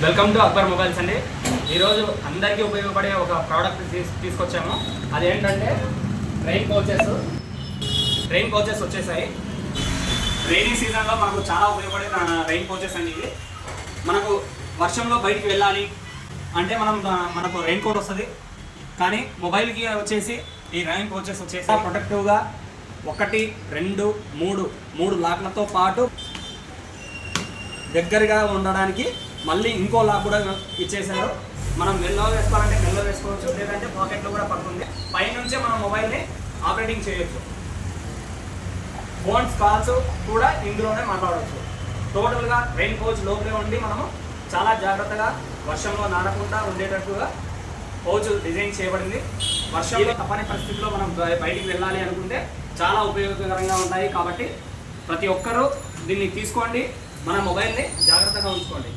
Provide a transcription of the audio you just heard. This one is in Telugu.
వెల్కమ్ టు అక్బర్ మొబైల్స్ అండి. ఈరోజు అందరికీ ఉపయోగపడే ఒక ప్రోడక్ట్ తీసుకొచ్చాము. అదేంటంటే రెయిన్ కోచెస్ వచ్చేసాయి. రైనీ సీజన్లో మనకు చాలా ఉపయోగపడే రెయిన్ కోచెస్ అండి. ఇది మనకు వర్షంలో బయటికి వెళ్ళాలి అంటే మనకు రెయిన్ కోట్ వస్తుంది, కానీ మొబైల్కి వచ్చేసి ఈ రెయిన్ కోచెస్ వచ్చేసి ప్రొటెక్టివ్గా 1, 2, 3 లాక్లతో పాటు దగ్గరగా ఉండడానికి మళ్ళీ ఇంకో లాక్ కూడా ఇచ్చేసారు. మనం మెల్లో వేసుకోవాలంటే మెల్లో వేసుకోవచ్చు, లేదంటే పాకెట్లో కూడా పడుతుంది. పైనుంచే మనం మొబైల్ని ఆపరేటింగ్ చేయొచ్చు. ఫోన్స్ కాల్స్ కూడా ఇందులోనే మాట్లాడవచ్చు. టోటల్గా రెయిన్ కోచ్ లోపలే ఉండి మనము చాలా జాగ్రత్తగా వర్షంలో నానకుండా ఉండేటట్టుగా కోచ్ డిజైన్ చేయబడింది. వర్షంలో తప్పని పరిస్థితుల్లో మనం బయటికి వెళ్ళాలి అనుకుంటే చాలా ఉపయోగకరంగా ఉంటాయి. కాబట్టి ప్రతి ఒక్కరూ దీన్ని తీసుకోండి, మన మొబైల్ని జాగ్రత్తగా ఉంచుకోండి.